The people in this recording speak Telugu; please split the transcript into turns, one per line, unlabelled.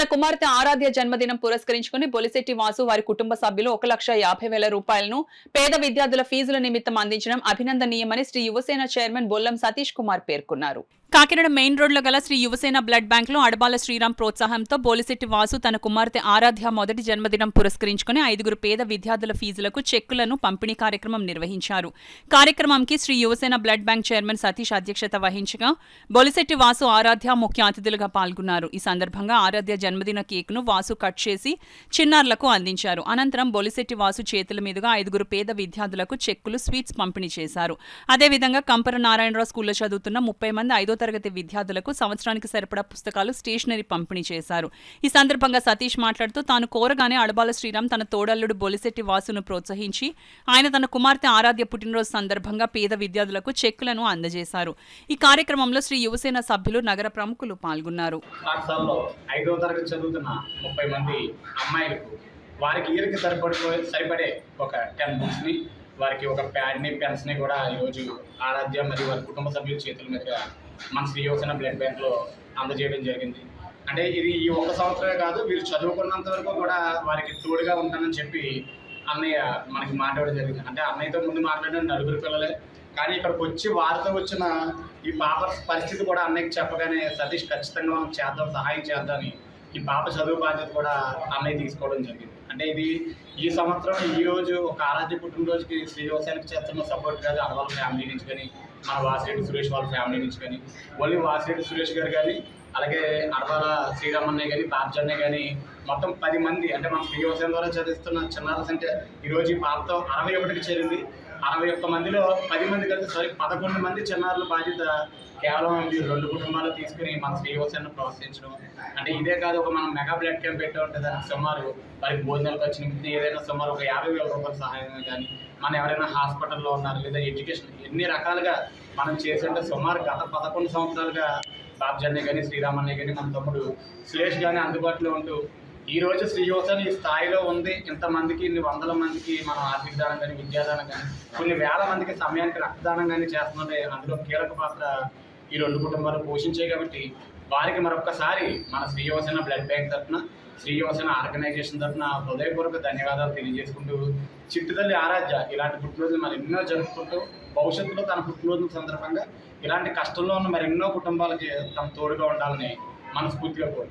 తన కుమార్తె ఆరాధ్య జన్మదినం పురస్కరించుకుని బొలిశెట్టి వాసు వారి కుటుంబ సభ్యులు 1,50,000 రూపాయలను పేద విద్యార్థుల ఫీజుల నిమిత్తం అందించడం అభినందనీయమని శ్రీ యువసేన చైర్మన్ బొల్లం సతీష్ కుమార్ పేర్కొన్నారు. కాకినాడ మెయిన్ రోడ్లో గల శ్రీ యువసేన బ్లడ్ బ్యాంక్ లో అడబాల శ్రీరామ్ ప్రోత్సాహంతో బోలిశెట్టి వాసు తన కుమార్తె ఆరాధ్య మొదటి జన్మదినం పురస్కరించుకుని 5 పేద విద్యార్థుల ఫీజులకు చెక్కులను పంపిణీ కార్యక్రమం నిర్వహించారు. కార్యక్రమంకి Shri Yuvasena blood bank chairman Satish అధ్యక్షత వహించగా బోలిశెట్టి వాసు ఆరాధ్య ముఖ్య అతిథులుగా పాల్గొన్నారు. ఈ సందర్భంగా ఆరాధ్య జన్మదిన కేక్ను వాసు కట్ చేసి చిన్నారులకు అందించారు. అనంతరం బోలిశెట్టి వాసు చేతుల మీదుగా 5 పేద విద్యార్థులకు చెక్కులు, స్వీట్స్ పంపిణీ చేశారు. అదేవిధంగా కంపర నారాయణరావు స్కూల్లో చదువుతున్న 30 మంది 5వ తరగతి విద్యార్థులకు సంవత్సరానికి సరిపడా పుస్తకాలు, స్టేషనరీ పంపిణీ చేశారు. ఈ సందర్భంగా సతీష్ మాట్లాడుతూ తాను కోరగానే అడబాల శ్రీరామ్ తన తోడల్లుడు బొలిశెట్టి వాసును ప్రోత్సహించి ఆయన తన కుమార్తె ఆరాధ్య పుట్టినరోజు సందర్భంగా పేద విద్యార్థులకు చెక్కులను అందజేశారు. ఈ కార్యక్రమంలో శ్రీ యువసేన సభ్యులు, నగర ప్రముఖులు పాల్గొన్నారు.
వారికి ఒక ప్యాడ్ని, పెన్స్ని కూడా ఈరోజు ఆరాధ్య మరియు వారి కుటుంబ సభ్యుల చేతుల మీదుగా మన శ్రీ యువసేన బ్లడ్ బ్యాంక్లో అందజేయడం జరిగింది. అంటే ఇది ఈ 1 సంవత్సరమే కాదు, వీరు చదువుకున్నంత వరకు కూడా వారికి తోడుగా ఉంటానని చెప్పి అన్నయ్య మనకి మాట్లాడడం జరిగింది. అంటే అన్నయ్యతో ముందు మాట్లాడిన 4 పిల్లలే, కానీ ఇక్కడికి వచ్చి వారితో వచ్చిన ఈ పాప పరిస్థితి కూడా అన్నయ్యకి చెప్పగానే సతీష్ ఖచ్చితంగా మనం చేద్దాం, సహాయం చేద్దామని ఈ పాప చదువు బాధ్యత కూడా అన్నయ్య తీసుకోవడం జరిగింది. అంటే ఇది ఈ సంవత్సరం ఈరోజు ఒక ఆరాధ్య పుట్టినరోజుకి శ్రీ యువసేనకి చేస్తున్న సపోర్ట్ కాదు, అడవాళ్ళ ఫ్యామిలీ నుంచి కానీ, మన వాసిరెడ్డి సురేష్ వాళ్ళ ఫ్యామిలీ నుంచి కానీ, ఓన్లీ వాసిరెడ్డి సురేష్ గారు కానీ, అలాగే అడవాల శ్రీరామన్నయ్య కానీ, బాబ్జన్నయ్య కానీ, మొత్తం 10 మంది, అంటే మన శ్రీ యువసేన ద్వారా చదివిస్తున్న చిన్నారుల సంఖ్య ఈరోజు ఈ పాపతో 61కి చేరింది. 61 మందిలో 10 మంది కలిసి 11 మంది చిన్నారుల బాధ్యత కేవలం ఈ 2 కుటుంబాలు తీసుకుని మన శ్రీ యువసేనను ప్రోత్సహించడం. అంటే ఇదే కాదు, ఒక మనం మెగా బ్లడ్ క్యాంప్ పెట్టే ఉంటుంది, దానికి సుమారు వారికి భోజనాలు ఖర్చు నిమిత్తం ఏదైనా సుమారు ఒక 50,000 రూపాయల సహాయం కానీ, మనం ఎవరైనా హాస్పిటల్లో ఉన్నారు లేదా ఎడ్యుకేషన్ ఎన్ని రకాలుగా మనం చేస్తుంటే సుమారు గత 11 సంవత్సరాలుగా బాబ్జన్నయ్య కానీ, శ్రీరామన్నయ్య కానీ, మన తమ్ముడు సురేష్ కానీ అందుబాటులో ఉంటూ ఈరోజు శ్రీ యువసేన ఈ స్థాయిలో ఉంది. ఇంతమందికి, ఇన్ని వందల మందికి మనం ఆర్థిక దానం కానీ, విద్యాదానం కానీ, కొన్ని వేల మందికి సమయానికి రక్తదానం కానీ చేస్తుంటే అందులో కీలక పాత్ర ఈ 2 కుటుంబాలు పోషించాయి. కాబట్టి వారికి మరొకసారి మన శ్రీ యువసేన బ్లడ్ బ్యాంక్ తరఫున, శ్రీ యువసేన ఆర్గనైజేషన్ తరఫున హృదయపూర్వక ధన్యవాదాలు తెలియజేసుకుంటూ, చిట్టుతల్లి ఆరాధ్య ఇలాంటి పుట్టినరోజులు మరి ఎన్నో జరుపుకుంటూ భవిష్యత్తులో తన పుట్టినరోజుల సందర్భంగా ఇలాంటి కష్టంలో ఉన్న మరి ఎన్నో కుటుంబాలకి తమ తోడుగా ఉండాలని మనస్ఫూర్తిగా కోరు.